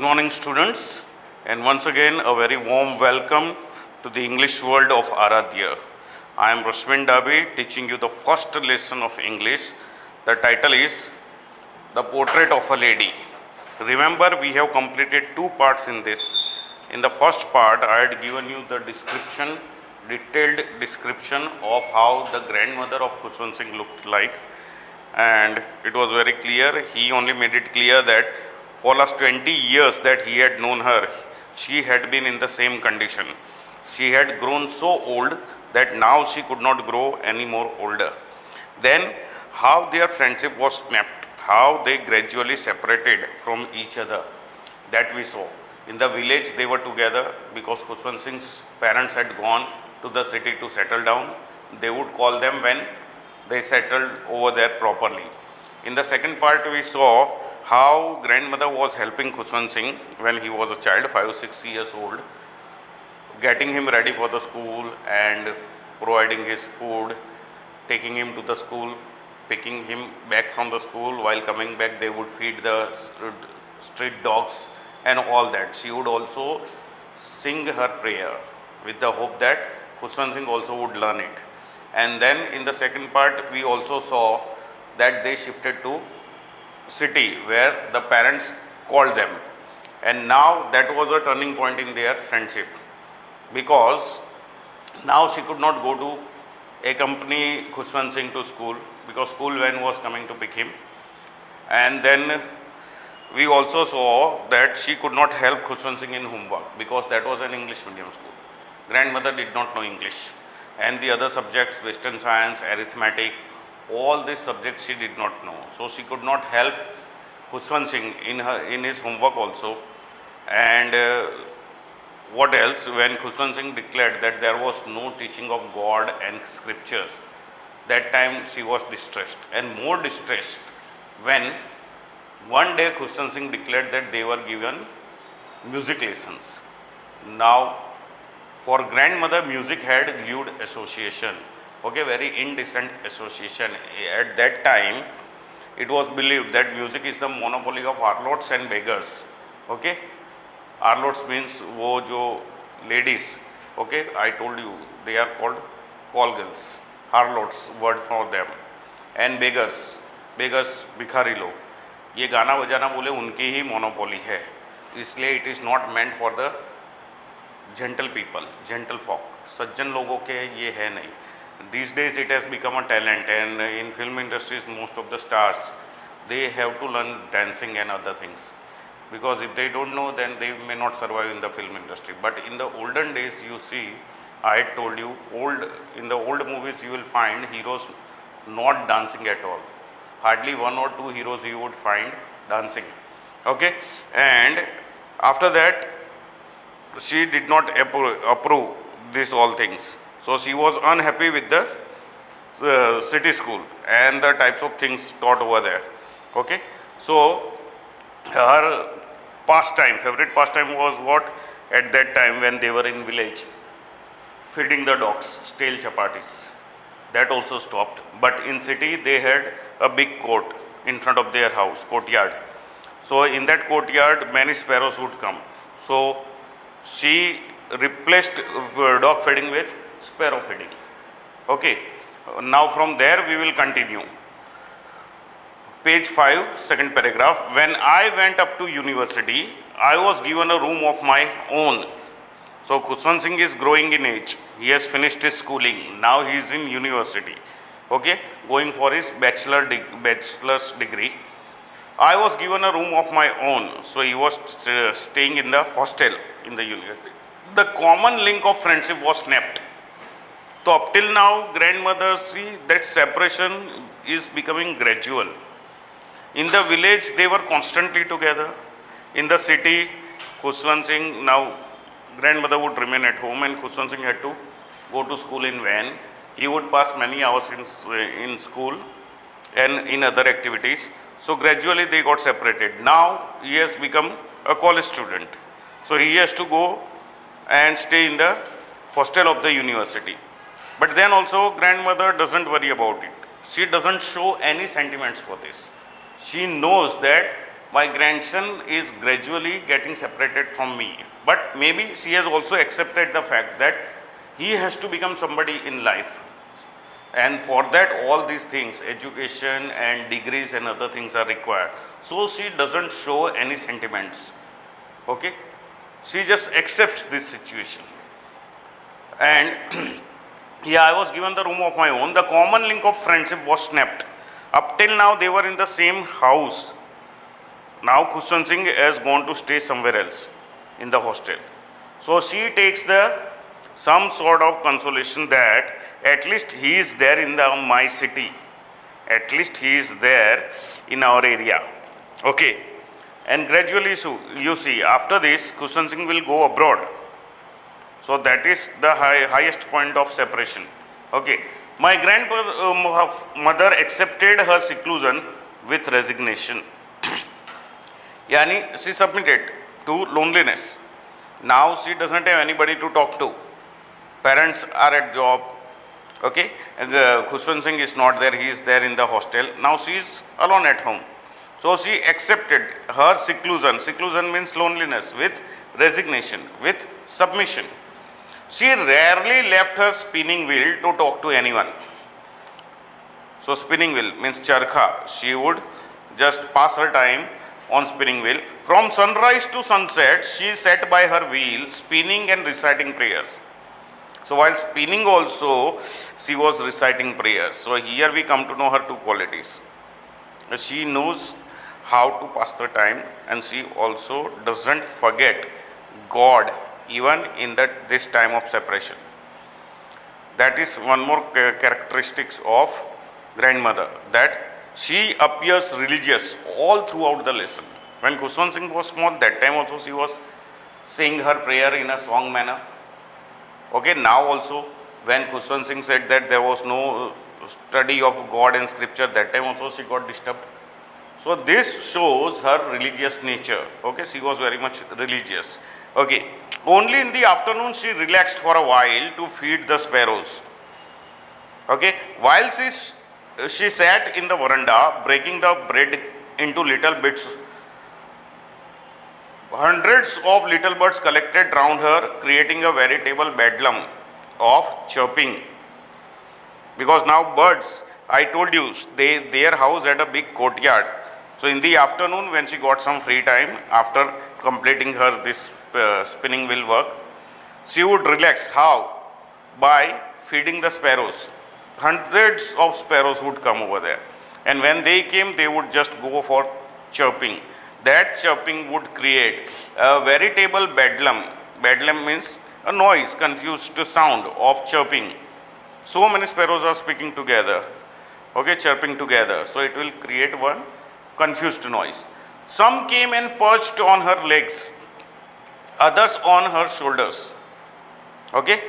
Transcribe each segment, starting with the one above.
morning, students, and once again a very warm welcome to the English world of Aradhya. I am Rashmin Dabi, teaching you the first lesson of English. The title is The Portrait of a Lady. Remember, we have completed two parts in this. In the first part, I had given you the description, detailed description of how the grandmother of Khushwant Singh looked like, and it was very clear. He only made it clear that for last 20 years that he had known her, she had been in the same condition. She had grown so old that now she could not grow any more older. Then how their friendship was snapped, how they gradually separated from each other, that we saw. In the village they were together because Khushwant Singh's parents had gone to the city to settle down. They would call them when they settled over there properly. In the second part we saw how grandmother was helping Khushwant Singh when he was a child, 5-6 years old, getting him ready for the school and providing his food, taking him to the school, picking him back from the school. While coming back they would feed the street dogs and all that. She would also sing her prayer with the hope that Khushwant Singh also would learn it. And then in the second part we also saw that they shifted to city where the parents called them, and now that was a turning point in their friendship, because now she could not go to accompany Khushwant Singh to school because school van was coming to pick him. And then we also saw that she could not help Khushwant Singh in homework because that was an English medium school. Grandmother did not know English, and the other subjects, Western science, arithmetic, all these subjects she did not know. So she could not help Khushwant Singh in his homework also. And what else? When Khushwant Singh declared that there was no teaching of God and scriptures, that time she was distressed, and more distressed when one day Khushwant Singh declared that they were given music lessons. Now, for grandmother, music had lewd association. Okay, very indecent association. At that time, it was believed that music is the monopoly of harlots and beggars. Okay, harlots means wo jo ladies. Okay, I told you they are called call girls. Harlots, word for them. And beggars, भिखारी लोग. ये गाना बजाना बोले उनकी ही monopoly है. इसलिए it is not meant for the gentle people, gentle folk. सज्जन लोगों के ये है नहीं. These days it has become a talent, and in film industries most of the stars, they have to learn dancing and other things, because if they don't know then they may not survive in the film industry. But in the olden days, you see, I had told you, in the old movies you will find heroes not dancing at all. Hardly one or two heroes you would find dancing. Okay, and after that she did not approve these all things. So she was unhappy with the city school and the types of things taught over there. Okay, so her favorite pastime was what? At that time when they were in village, feeding the dogs stale chapatis. That also stopped. But in city they had a big court in front of their house, courtyard. So in that courtyard many sparrows would come. So she replaced dog feeding with sparrow feeding. Okay, now from there we will continue. Page 5, second paragraph. When I went up to university, I was given a room of my own. So Khushwant Singh is growing in age. He has finished his schooling. Now he is in university. Okay, going for his bachelor's degree. I was given a room of my own. So he was staying in the hostel in the university. The common link of friendship was snapped. So up till now, grandmother, see that separation is becoming gradual. In the village, they were constantly together. In the city, Khushwant Singh, now grandmother would remain at home and Khushwant Singh had to go to school in van. He would pass many hours in school and in other activities. So gradually they got separated. Now he has become a college student. So he has to go and stay in the hostel of the university. But then also grandmother doesn't worry about it. She doesn't show any sentiments for this. She knows that my grandson is gradually getting separated from me. But maybe she has also accepted the fact that he has to become somebody in life. And for that, all these things, education and degrees and other things are required. So she doesn't show any sentiments. Okay? She just accepts this situation. And yeah, I was given the room of my own. The common link of friendship was snapped. Up till now, they were in the same house. Now Khushwant Singh has gone to stay somewhere else in the hostel. So she takes some sort of consolation that at least he is there in my city. At least he is there in our area. Okay. And gradually, so you see, after this, Khushwant Singh will go abroad. So that is the highest point of separation. Okay. My grandmother accepted her seclusion with resignation. Yani she submitted to loneliness. Now she doesn't have anybody to talk to. Parents are at job. Okay. Khushwant Singh is not there. He is there in the hostel. Now she is alone at home. So she accepted her seclusion. Seclusion means loneliness, with resignation, with submission. She rarely left her spinning wheel to talk to anyone. So spinning wheel means charkha. She would just pass her time on spinning wheel. From sunrise to sunset, she sat by her wheel, spinning and reciting prayers. So while spinning also, she was reciting prayers. So here we come to know her two qualities. She knows how to pass the time, and she also doesn't forget God even in this time of separation. That is one more characteristics of grandmother, that she appears religious all throughout the lesson. When Khushwant Singh was small, that time also she was saying her prayer in a song manner. Okay, now also when Khushwant Singh said that there was no study of God and scripture, that time also she got disturbed. So this shows her religious nature. Okay, she was very much religious. Okay, only in the afternoon she relaxed for a while to feed the sparrows. Okay, while she sat in the veranda breaking the bread into little bits, hundreds of little birds collected round her, creating a veritable bedlam of chirping. Because now birds, I told you, their house had a big courtyard. So in the afternoon, when she got some free time after completing her this spinning wheel work, she would relax. How? By feeding the sparrows. Hundreds of sparrows would come over there, and when they came, they would just go for chirping. That chirping would create a veritable bedlam. Bedlam means a noise, confused sound of chirping. So many sparrows are speaking together, okay, chirping together. So it will create one confused noise. Some came and perched on her legs, others on her shoulders. Okay,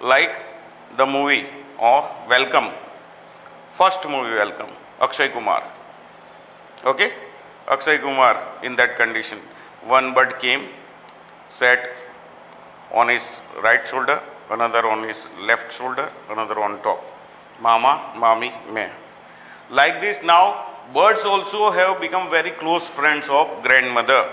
like the movie of Welcome, first movie Welcome, Akshay Kumar. Okay, Akshay Kumar in that condition. One bird came, sat on his right shoulder, another on his left shoulder, another on top. Mama, Mami, me. Like this now, birds also have become very close friends of grandmother.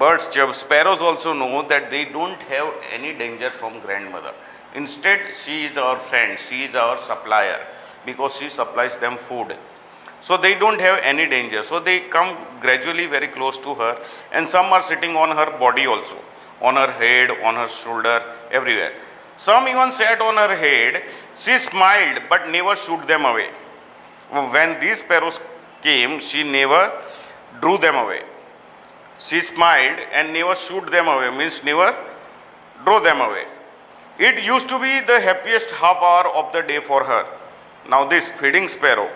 Birds, sparrows also know that they don't have any danger from grandmother. Instead, she is our friend, she is our supplier, because she supplies them food. So they don't have any danger. So they come gradually very close to her, and some are sitting on her body also, on her head, on her shoulder, everywhere. Some even sat on her head. She smiled but never shooed them away. When these sparrows came, she never drew them away. She smiled and never shooed them away, means never drew them away. It used to be the happiest half hour of the day for her. Now this feeding sparrow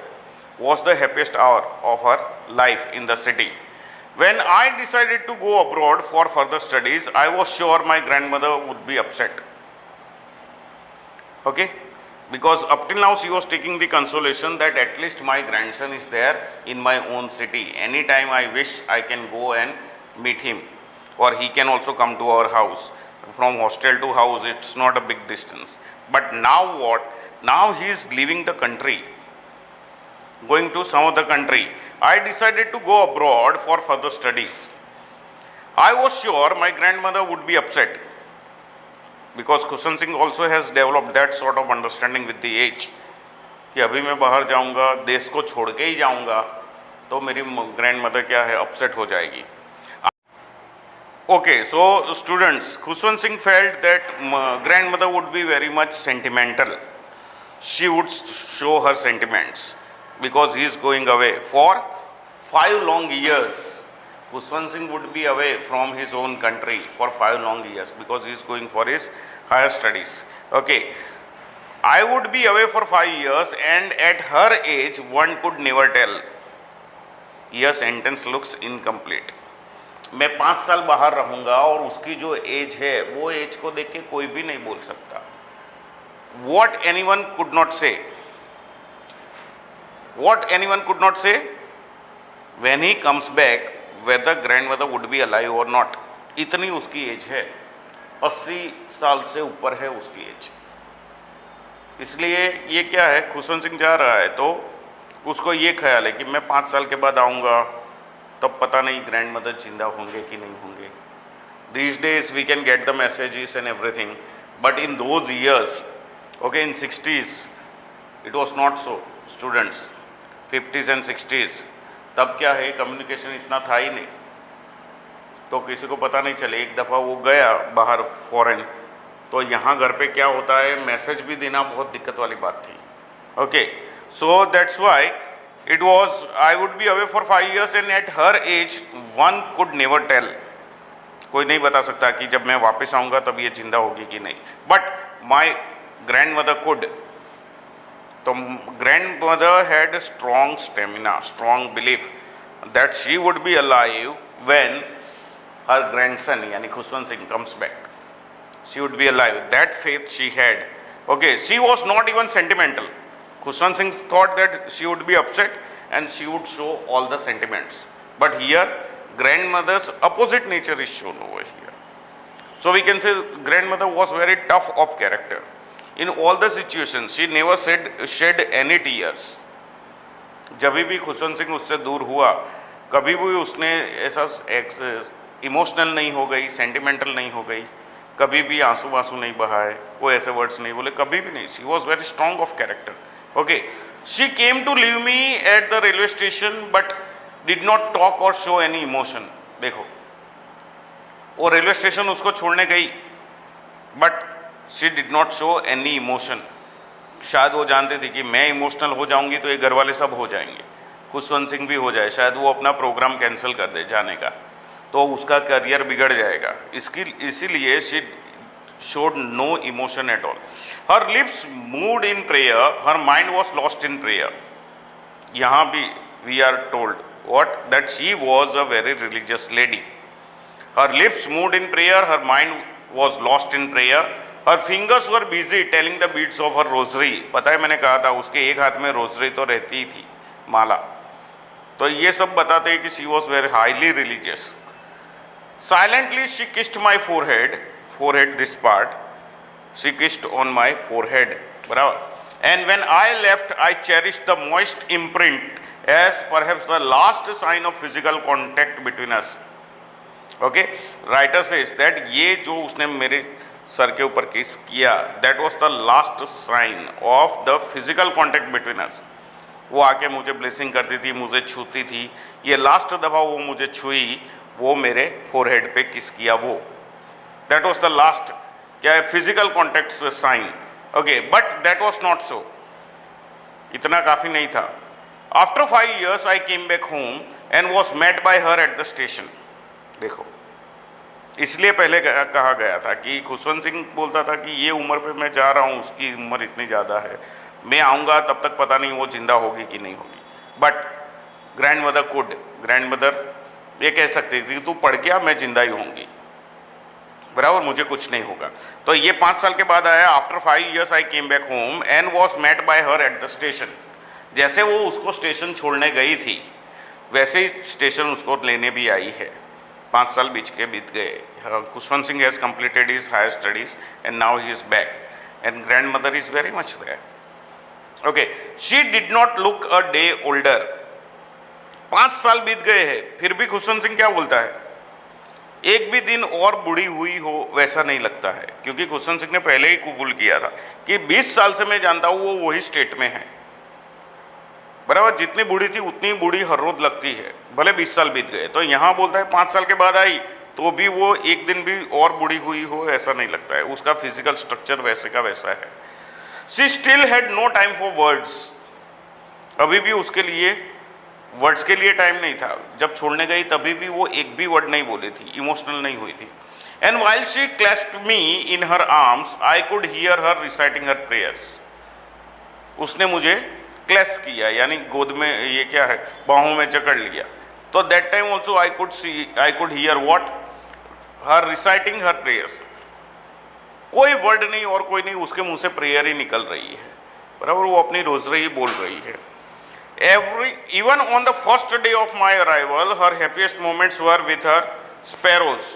was the happiest hour of her life in the city. When I decided to go abroad for further studies, I was sure my grandmother would be upset. Okay? Because up till now she was taking the consolation that at least my grandson is there in my own city. Anytime I wish, I can go and meet him, or he can also come to our house. From hostel to house, it's not a big distance. But now what? Now he is leaving the country. going to some other country. I decided to go abroad for further studies. I was sure my grandmother would be upset because Kushan Singh also has developed that sort of understanding with the age कि अभी मैं बाहर जाऊंगा, देश को छोड़ के ही जाऊंगा, तो मेरी ग्रैंडमदर क्या है, अपसेट हो जाएगी. Okay, so students, Khushwant Singh felt that grandmother would be very much sentimental. She would show her sentiments because he is going away for 5 long years. Khushwant Singh would be away from his own country for 5 long years because he is going for his higher studies. Okay, I would be away for 5 years and at her age one could never tell. Your sentence looks incomplete. मैं 5 साल बाहर रहूंगा और उसकी जो as है वो as को देख के कोई भी नहीं बोल सकता. What anyone could not say. What anyone could not say when he comes back whether grandmother would be alive or not. इतनी उसकी एज है, 80 साल से ऊपर है उसकी एज. इसलिए ये क्या है, खुशवंत सिंह जा रहा है तो उसको ये ख्याल है कि मैं 5 साल के बाद आऊँगा, तब पता नहीं ग्रैंडमदर जिंदा होंगे कि नहीं होंगे. These days we can get the messages and everything, but in those years, okay, in 60s, it was not so. Students, 50s and 60s, तब क्या है, कम्युनिकेशन इतना था ही नहीं, तो किसी को पता नहीं चले. एक दफ़ा वो गया बाहर फॉरेन, तो यहाँ घर पे क्या होता है, मैसेज भी देना बहुत दिक्कत वाली बात थी. Okay, so that's why it was, I would be away for 5 years and at her age one could never tell. कोई नहीं बता सकता कि जब मैं वापस आऊँगा तब ये जिंदा होगी कि नहीं. But my grandmother could. तो grandmother had a strong stamina, strong belief that she would be alive when her grandson यानी Khushwant Singh comes back. She would be alive. That faith she had. Okay, she was not even sentimental. Khushwant Singh thought that she would be upset and she would show all the sentiments. But here, grandmother's opposite nature is shown over here. So we can say grandmother was very tough of character. In all the situations, she never shed any tears. जब भी खुशवंत सिंह उससे दूर हुआ, कभी भी उसने ऐसा emotional नहीं हो गई, सेंटिमेंटल नहीं हो गई, कभी भी आंसू वांसू नहीं बहाए, कोई ऐसे वर्ड्स नहीं बोले, कभी भी नहीं. She was very strong of character. Okay, she came to leave me at the railway station but did not talk or show any emotion. देखो, वो रेलवे स्टेशन उसको छोड़ने गई, but she did not show any emotion. शायद वो जानते थे कि मैं इमोशनल हो जाऊंगी तो ये घर वाले सब हो जाएंगे, खुशवंत सिंह भी हो जाए, शायद वो अपना प्रोग्राम कैंसिल कर दे जाने का, तो उसका करियर बिगड़ जाएगा. इसीलिए she showed no emotion at all. Her lips moved in prayer, her mind was lost in prayer. यहाँ भी we are told what, that she was a very religious lady. Her lips moved in prayer, her mind was lost in prayer. Her fingers were busy telling the beads of her rosary. पता है मैंने कहा था उसके एक हाथ में rosary तो रहती ही थी, माला. तो ये सब बताते हैं कि she was very highly religious. Silently she kissed my forehead this part, she kissed on my forehead, बराबर. And when I left, I cherished the moist imprint as perhaps the last sign of physical contact between us. Okay, writer says that ये जो उसने मेरे sir के ऊपर किस किया, that was the last sign of the physical contact between us. वो आके मुझे ब्लेसिंग करती थी, मुझे छूती थी, ये लास्ट दफ़ा वो मुझे छुई, वो मेरे फोरहेड पे किस किया वो. That was the last क्या है, physical contact sign. Okay, but that was not so. इतना काफ़ी नहीं था. After 5 years I came back home and was met by her at the station. देखो, इसलिए पहले कहा गया था कि खुशवंत सिंह बोलता था कि ये उम्र पे मैं जा रहा हूँ, उसकी उम्र इतनी ज़्यादा है, मैं आऊँगा तब तक पता नहीं वो जिंदा होगी कि नहीं होगी. बट ग्रैंडमदर कुड, ग्रैंडमदर ये कह सकती थी कि तू पढ़ गया, मैं जिंदा ही होंगी, बराबर, मुझे कुछ नहीं होगा. तो ये 5 साल के बाद आया. After 5 years I came back home and was met by her at the station. जैसे वो उसको स्टेशन छोड़ने गई थी वैसे ही स्टेशन उसको लेने भी आई है. 5 साल बीत गए. Khushwant Singh has completed his higher studies and now he is back and grandmother is very much there. Okay, she did not look a day older. 5 साल बीत गए हैं, फिर भी खुशवंत सिंह क्या बोलता है, एक भी दिन और बूढ़ी हुई हो वैसा नहीं लगता है, क्योंकि खुशवंत सिंह ने पहले ही कबूल किया था कि 20 साल से मैं जानता हूं वो वही स्टेट में है, बराबर। जितनी बूढ़ी थी उतनी बूढ़ी हर रोज लगती है, भले 20 साल बीत गए। तो यहां बोलता है 5 साल के बाद आई तो भी वो एक दिन भी और बूढ़ी हुई हो ऐसा नहीं लगता है, उसका फिजिकल स्ट्रक्चर वैसे का वैसा है। She still had no time for words, अभी भी उसके लिए वर्ड्स के लिए टाइम नहीं था। जब छोड़ने गई तभी भी वो एक भी वर्ड नहीं बोली थी, इमोशनल नहीं हुई थी। And while she clasped me in her arms I could hear her reciting her prayers. उसने मुझे क्लैस्प किया, यानी गोद में, ये क्या है, बाहों में जकड़ लिया। तो that time also I could here what, her reciting her prayers. कोई वर्ड नहीं और कोई नहीं, उसके मुंह से प्रेयर ही निकल रही है, बराबर। वो अपनी रोजरी ही बोल रही है। Even on the first day of my arrival, her happiest moments were with her sparrows,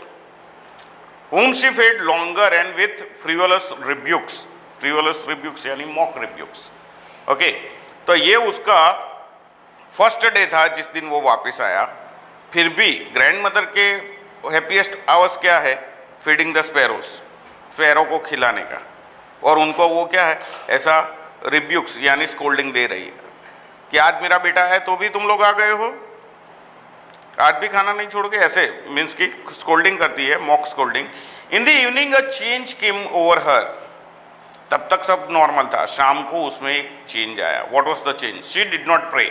whom she fed longer and with frivolous rebukes. Frivolous rebukes यानी mock rebukes. Okay, तो ये उसका फर्स्ट डे था जिस दिन वो वापस आया। फिर भी ग्रैंड मदर के हैप्पीएस्ट आवर्स क्या है, फीडिंग द स्पैरोज, स्पैरो को खिलाने का। और उनको वो क्या है, ऐसा रिब्यूक्स यानी स्कोल्डिंग दे रही है कि आज मेरा बेटा है तो भी तुम लोग आ गए हो, आज भी खाना नहीं छोड़ोगे, ऐसे मीन्स की स्कोल्डिंग करती है, mock scolding. In the evening a change came over हर, तब तक सब नॉर्मल था, शाम को उसमें एक चेंज आया। What was the change? She did not pray,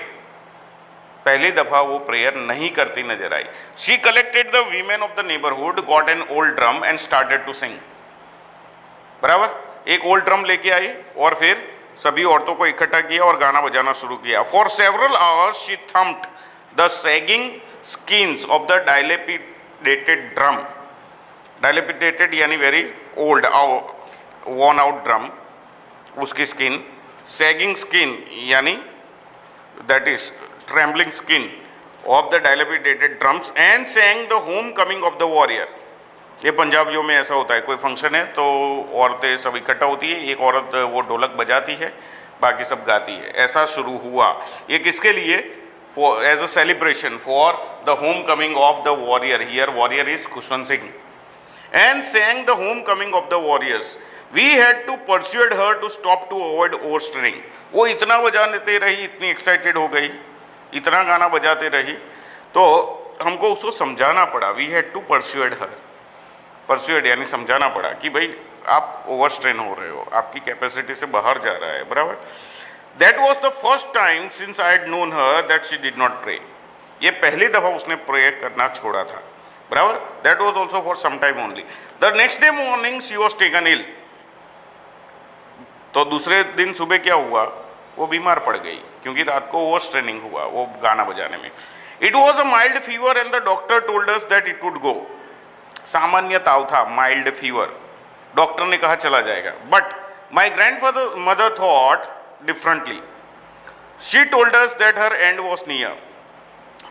पहली दफा वो प्रेयर नहीं करती नजर आई। She collected the women of the neighbourhood, got an old drum and started to sing, बराबर। एक ओल्ड ड्रम लेके आई और फिर सभी औरतों को इकट्ठा किया और गाना बजाना शुरू किया। For several hours she thumped the sagging skins of the dilapidated drum. Dilapidated यानी very old, worn out drum, उसकी स्किन। सैगिंग स्किन यानी that is trembling skin of the dilapidated drums and sang the home coming of the warrior. ये पंजाबियों में ऐसा होता है, कोई फंक्शन है तो औरतें सब इकट्ठा होती है, एक औरत वो ढोलक बजाती है, बाकी सब गाती है। ऐसा शुरू हुआ। ये किसके लिए? For as a celebration for the home coming of the warrior. Here warrior is Khushwant Singh. And sang the home coming of the warriors, we had to persuade her to stop to avoid overstraining. वो इतना बजाते रही, इतनी excited हो गई, इतना गाना बजाते रही, तो हमको उसको समझाना पड़ा। We had to persuade her, persuade यानी समझाना पड़ा कि भाई आप ओवरस्ट्रेन हो रहे हो, आपकी कैपेसिटी से बाहर जा रहा है, बराबर। That was the first time since I had known her that she did not pray. ये पहली दफा उसने प्रे करना छोड़ा था, बराबर। That was also for some time only. The next day morning she was taken ill. तो दूसरे दिन सुबह क्या हुआ, वो बीमार पड़ गई क्योंकि रात को ओवर स्ट्रेनिंग हुआ वो गाना बजाने में। It was a mild fever and the doctor told us that it would go. सामान्य ताव था, माइल्ड फीवर, डॉक्टर ने कहा चला जाएगा। But my grandfather mother thought differently, she told us that her and was near.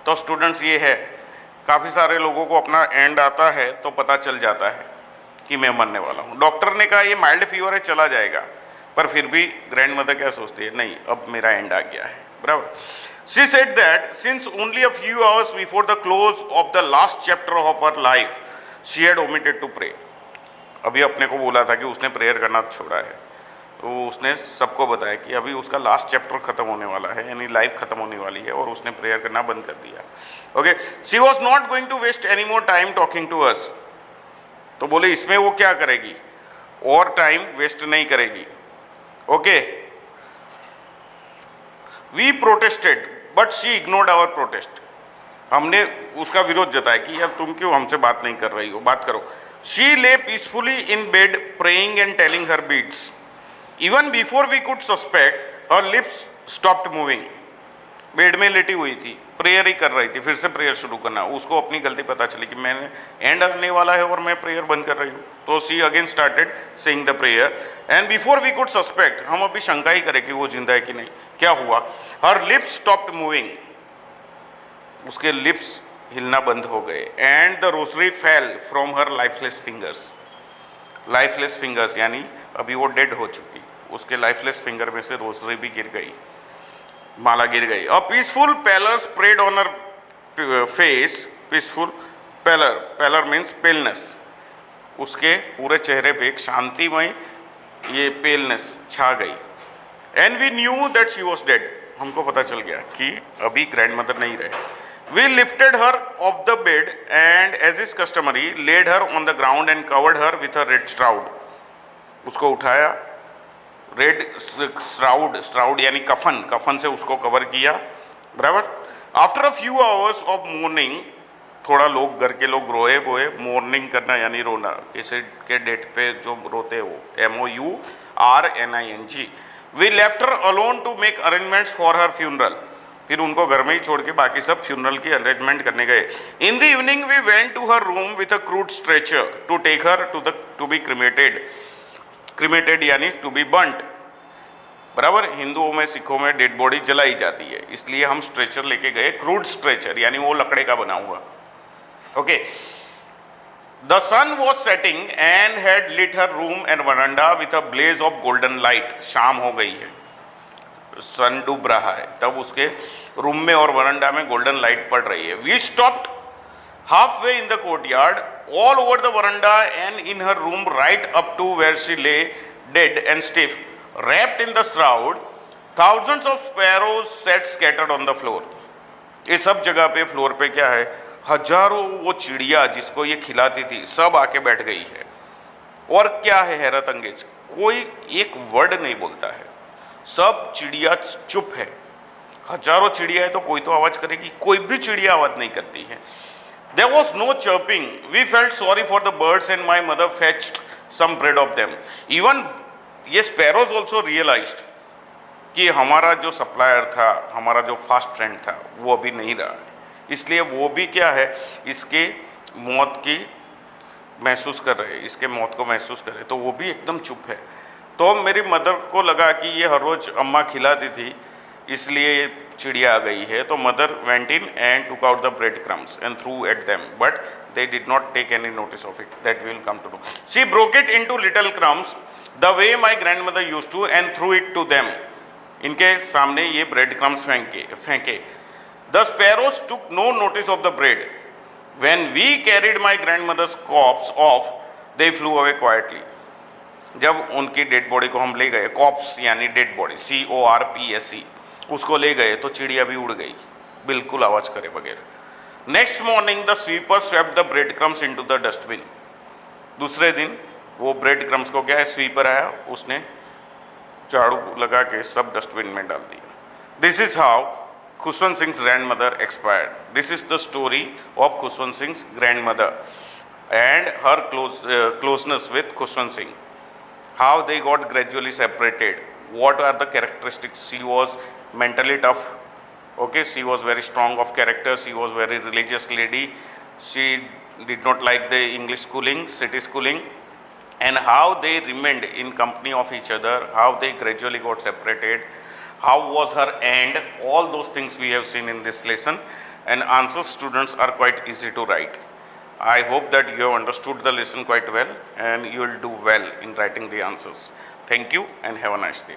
तो students ये है, काफ़ी सारे लोगों को अपना एंड आता है तो पता चल जाता है कि मैं मरने वाला हूँ। डॉक्टर ने कहा ये माइल्ड फीवर है, चला जाएगा, पर फिर भी ग्रैंड मदर क्या सोचती है, नहीं अब मेरा एंड आ गया है, बराबर। She said that since only a few hours before the close of the last chapter of her life she had omitted to pray. अभी अपने को बोला था कि उसने प्रेयर करना छोड़ा है, तो उसने सबको बताया कि अभी उसका लास्ट चैप्टर खत्म होने वाला है, यानी लाइफ खत्म होने वाली है, और उसने प्रेयर करना बंद कर दिया। Okay, she was not going to waste any more time talking to us. तो बोले इसमें वो क्या करेगी, और टाइम वेस्ट नहीं करेगी। Okay, we protested but she ignored our protest. हमने उसका विरोध जताया कि यार तुम क्यों हमसे बात नहीं कर रही हो, बात करो। She lay peacefully in bed praying and telling her beads. Even before we could suspect her lips stopped moving. Bed में लेटी हुई थी, प्रेयर ही कर रही थी, फिर से प्रेयर शुरू करना। उसको अपनी गलती पता चली कि मैंने एंड आने वाला है और मैं प्रेयर बंद कर रही हूँ, तो she again started saying the prayer. And before we could suspect, हम अभी शंका ही करें कि वो जिंदा है कि नहीं, क्या हुआ, हर लिप्स स्टॉप्ड मूविंग, उसके लिप्स हिलना बंद हो गए। And the Rossari fell from her lifeless fingers. Lifeless fingers यानी अभी वो डेड हो चुकी, उसके लाइफलेस फिंगर में से रोजरी भी गिर गई, माला गिर गई। A peaceful pallor spread on her face, peaceful pallor, pallor means paleness, उसके पूरे चेहरे पे एक शांतिमय ये पेलनेस छा गई। And we knew that she was dead, हमको पता चल गया कि अभी ग्रैंड मदर नहीं रहे। We lifted her off the bed and as is customary laid her on the ground and covered her with a red shroud, उसको उठाया, रेड श्राउड, श्राउड यानी कफन, कफन से उसको कवर किया, बराबर। After a few hours of morning, थोड़ा लोग घर के लोग रोए बोए, मॉर्निंग करना यानी रोना, किसी के डेट पे जो रोते हो, MOURNING। We left her alone to make arrangements for her funeral, फिर उनको घर में ही छोड़ के बाकी सब फ्यूनरल की अरेंजमेंट करने गए। In the evening we went to her room with a crude stretcher to take her to be cremated, cremated यानी टू बी बर्न्ट, बराबर। हिंदुओं में, सिखों में डेड बॉडी जलाई जाती है, इसलिए हम स्ट्रेचर लेके गए, क्रूड स्ट्रेचर यानी वो लकड़े का बना हुआ। Okay, the sun was setting and had lit her room and veranda with a blaze of golden light, शाम हो गई है, सन डूब रहा है, तब उसके रूम में और वरांडा में गोल्डन लाइट पड़ रही है। We stopped halfway in the courtyard, all over the veranda and in her room, right up to where she lay dead and stiff, wrapped in the shroud. Thousands of sparrows sat scattered on the floor. ये सब जगह पे floor पे क्या है, हजारों वो चिड़िया जिसको ये खिलाती थी सब आके बैठ गई है। और क्या है हैरत अंगेज, कोई एक वर्ड नहीं बोलता है, सब चिड़िया चुप है। हजारों चिड़िया है तो कोई तो आवाज करेगी, कोई भी चिड़िया आवाज नहीं करती है। There was no chirping. We felt sorry for the birds and my mother fetched some bread of them. Even ये sparrows also realized कि हमारा जो सप्लायर था, हमारा जो फास्ट फ्रेंड था, वो अभी नहीं रहा, इसलिए वो भी क्या है, इसके मौत की महसूस कर रहे, इसके मौत को महसूस कर रहे, तो वो भी एकदम चुप है। तो मेरी मदर को लगा कि ये हर रोज अम्मा खिलाती थी, इसलिए चिड़िया आ गई है। तो mother went in and took out the bread crumbs and through at them, but they did not take any notice of it. That we will come to know. She broke it into little crumbs the way my grandmother used to and threw it to them. इनके सामने ये bread crumbs फेंके। The sparrows took no notice of the bread. When we carried my grandmother's corpse off, they flew away quietly. जब उनकी dead body को हम ले गए, कॉप्स यानी डेड बॉडी, CORPSE, उसको ले गए तो चिड़िया भी उड़ गई बिल्कुल आवाज करे बगैर। Next morning the sweeper swept the bread crumbs into the dustbin. दूसरे दिन वो ब्रेड क्रम्स को क्या है, स्वीपर आया, उसने झाड़ू लगा के सब डस्टबिन में डाल दिया। This is how Khushwant Singh grand mother expired. This is the story of Khushwant Singh grand mother and her closeness with Khushwant Singh. How they got gradually separated, what are the characteristics. She was mentally tough, okay, she was very strong of character, she was very religious lady, she did not like the English schooling, city schooling, and how they remained in company of each other, how they gradually got separated, how was her end, all those things we have seen in this lesson, and answers students are quite easy to write. I hope that you have understood the lesson quite well and you will do well in writing the answers. Thank you and have a nice day.